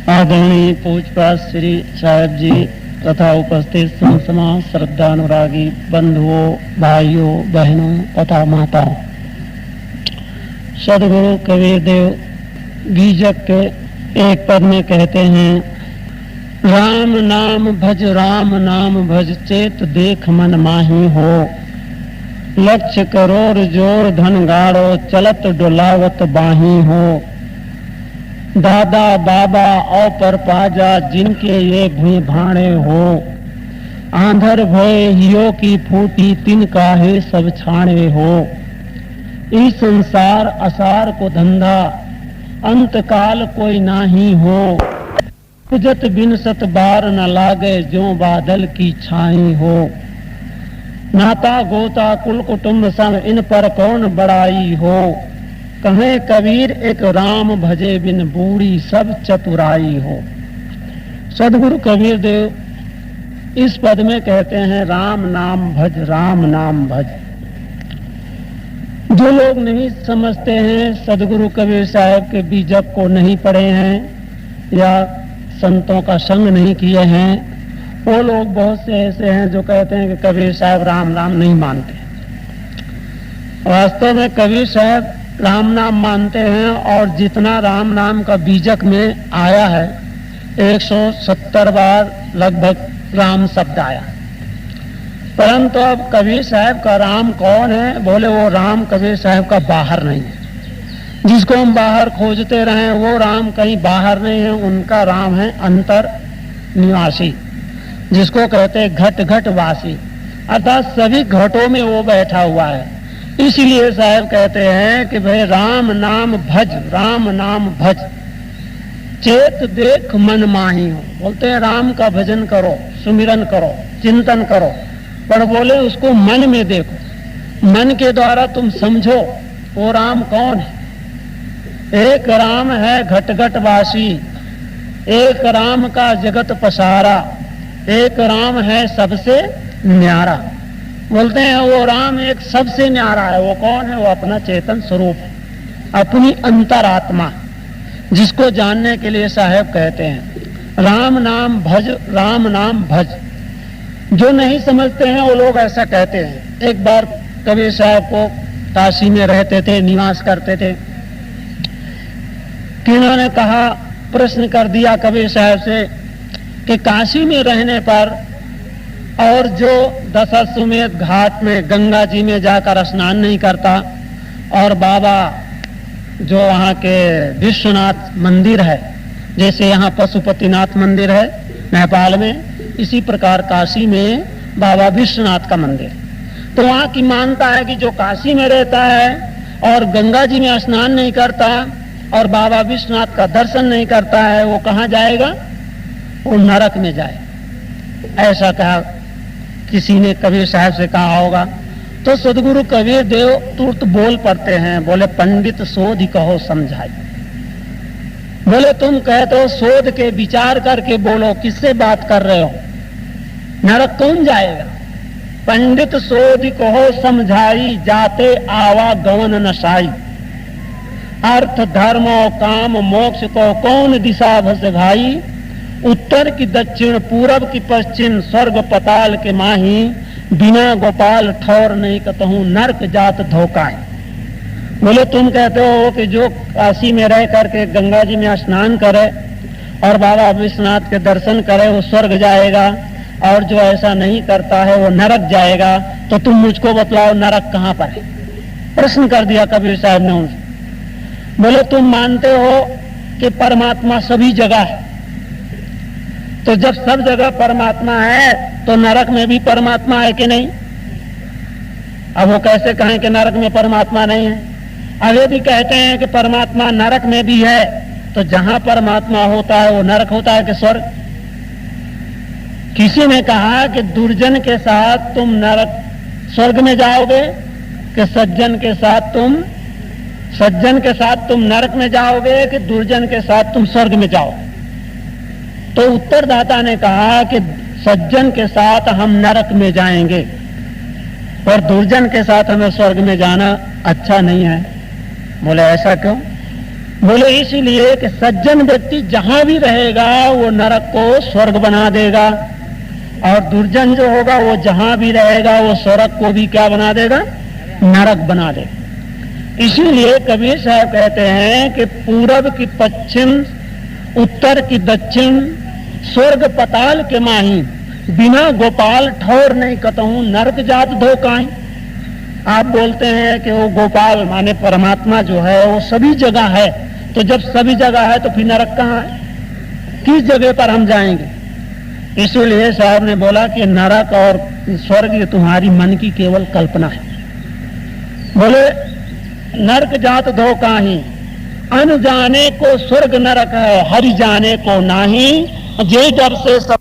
आदरणीय पूज्यपाद श्री साहेब जी तथा उपस्थित समाज श्रद्धानुरागी बंधुओं, भाइयों, बहनों तथा माताओं, सदगुरु कबीर देव बीजक के एक पद में कहते हैं, राम नाम भज चेत देख मन माही हो, लक्ष्य करोड़ जोर धन गाड़ो चलत डुलावत बाही हो, दादा बाबा औ पर पाजा जिनके ये भूय भाणे हो, आंधर भय हियो की फूटी तिन काहे सब छाणे हो, इस संसार असार को धंधा अंत काल कोई नाही हो, पूजत बिन सत बार न लागे जो बादल की छाई हो, नाता गोता कुल कुटुंब संग इन पर कौन बड़ाई हो, कहे कबीर एक राम भजे बिन बूढ़ी सब चतुराई हो। सदगुरु कबीर देव इस पद में कहते हैं, राम नाम भज, राम नाम भज। जो लोग नहीं समझते हैं, सदगुरु कबीर साहब के बीजक को नहीं पढ़े हैं या संतों का संग नहीं किए हैं, वो लोग बहुत से ऐसे हैं जो कहते हैं कि कबीर साहब राम नाम नहीं मानते। वास्तव में कबीर साहब राम नाम मानते हैं और जितना राम नाम का बीजक में आया है 170 बार लगभग राम शब्द आया, परंतु अब कबीर साहब का राम कौन है? बोले वो राम कबीर साहब का बाहर नहीं है। जिसको हम बाहर खोजते रहे वो राम कहीं बाहर नहीं है, उनका राम है अंतर निवासी, जिसको कहते हैं घट घट वासी, अर्थात सभी घटों में वो बैठा हुआ है। इसलिए साहब कहते हैं कि भाई राम नाम भज, राम नाम भज चेत देख मन माही हो। बोलते हैं राम का भजन करो, सुमिरन करो, चिंतन करो, पर बोले उसको मन में देखो, मन के द्वारा तुम समझो वो राम कौन है। एक राम है घट घट वासी, एक राम का जगत पसारा, एक राम है सबसे न्यारा। बोलते हैं वो राम एक सबसे न्यारा है। वो कौन है? वो अपना चेतन स्वरूप है, अपनी अंतरात्मा, जिसको जानने के लिए साहब कहते हैं राम नाम भज, राम नाम भज। जो नहीं समझते हैं वो लोग ऐसा कहते हैं। एक बार कबीर साहब को काशी में रहते थे, निवास करते थे, किन्होंने कहा, प्रश्न कर दिया कबीर साहब से कि काशी में रहने पर और जो दशाश्वमेध घाट में गंगा जी में जाकर स्नान नहीं करता, और बाबा जो वहाँ के विश्वनाथ मंदिर है, जैसे यहाँ पशुपतिनाथ मंदिर है नेपाल में, इसी प्रकार काशी में बाबा विश्वनाथ का मंदिर। तो वहाँ की मानता है कि जो काशी में रहता है और गंगा जी में स्नान नहीं करता और बाबा विश्वनाथ का दर्शन नहीं करता है, वो कहाँ जाएगा? वो नरक में जाए। ऐसा कहा किसी ने कबीर साहब से कहा होगा। तो सदगुरु कबीर देव तुरंत बोल पड़ते हैं, बोले पंडित शोध कहो समझाई। बोले तुम कहते हो शोध के विचार करके बोलो, किससे बात कर रहे हो? नरक कौन जाएगा? पंडित शोध कहो समझाई, जाते आवा गवन नशाई, अर्थ धर्म और काम मोक्ष को कौन दिशा भस भाई, उत्तर की दक्षिण पूरब की पश्चिम स्वर्ग पताल के माही, बिना गोपाल ठौर नहीं कहूं नरक जात धोखाए। बोले तुम कहते हो कि जो काशी में रह करके गंगा जी में स्नान करे और बाबा विश्वनाथ के दर्शन करे वो स्वर्ग जाएगा, और जो ऐसा नहीं करता है वो नरक जाएगा। तो तुम मुझको बतलाओ नरक कहाँ पर है? प्रश्न कर दिया कबीर साहब ने उनसे। बोले तुम मानते हो कि परमात्मा सभी जगह है, तो जब सब जगह परमात्मा है तो नरक में भी परमात्मा है कि नहीं? अब वो कैसे कहें कि नरक में परमात्मा नहीं है? अब यदि कहते हैं कि परमात्मा नरक में भी है, तो जहां परमात्मा होता है वो नरक होता है कि स्वर्ग? किसी ने कहा कि दुर्जन के साथ तुम नरक स्वर्ग में जाओगे कि सज्जन के साथ तुम नरक में जाओगे कि दुर्जन के साथ तुम स्वर्ग में जाओगे? तो उत्तरदाता ने कहा कि सज्जन के साथ हम नरक में जाएंगे और दुर्जन के साथ हमें स्वर्ग में जाना अच्छा नहीं है। बोले ऐसा क्यों? बोले इसीलिए कि सज्जन व्यक्ति जहां भी रहेगा वो नरक को स्वर्ग बना देगा, और दुर्जन जो होगा वो जहां भी रहेगा वो स्वर्ग को भी क्या बना देगा, नरक बना देगा। इसीलिए कबीर साहब कहते हैं कि पूरब की पश्चिम, उत्तर की दक्षिण, स्वर्ग पताल के माही, बिना गोपाल ठौर नहीं कतहूं, नरक जात धोकाई। आप बोलते हैं कि वो गोपाल माने परमात्मा जो है वो सभी जगह है, तो जब सभी जगह है तो फिर नरक कहाँ है, किस जगह पर हम जाएंगे? इसीलिए साहब ने बोला कि नरक और स्वर्ग ये तुम्हारी मन की केवल कल्पना है। बोले नरक जात धोकाही, अन जाने को स्वर्ग नरक है, हरि जाने को नाही, जे डर से सब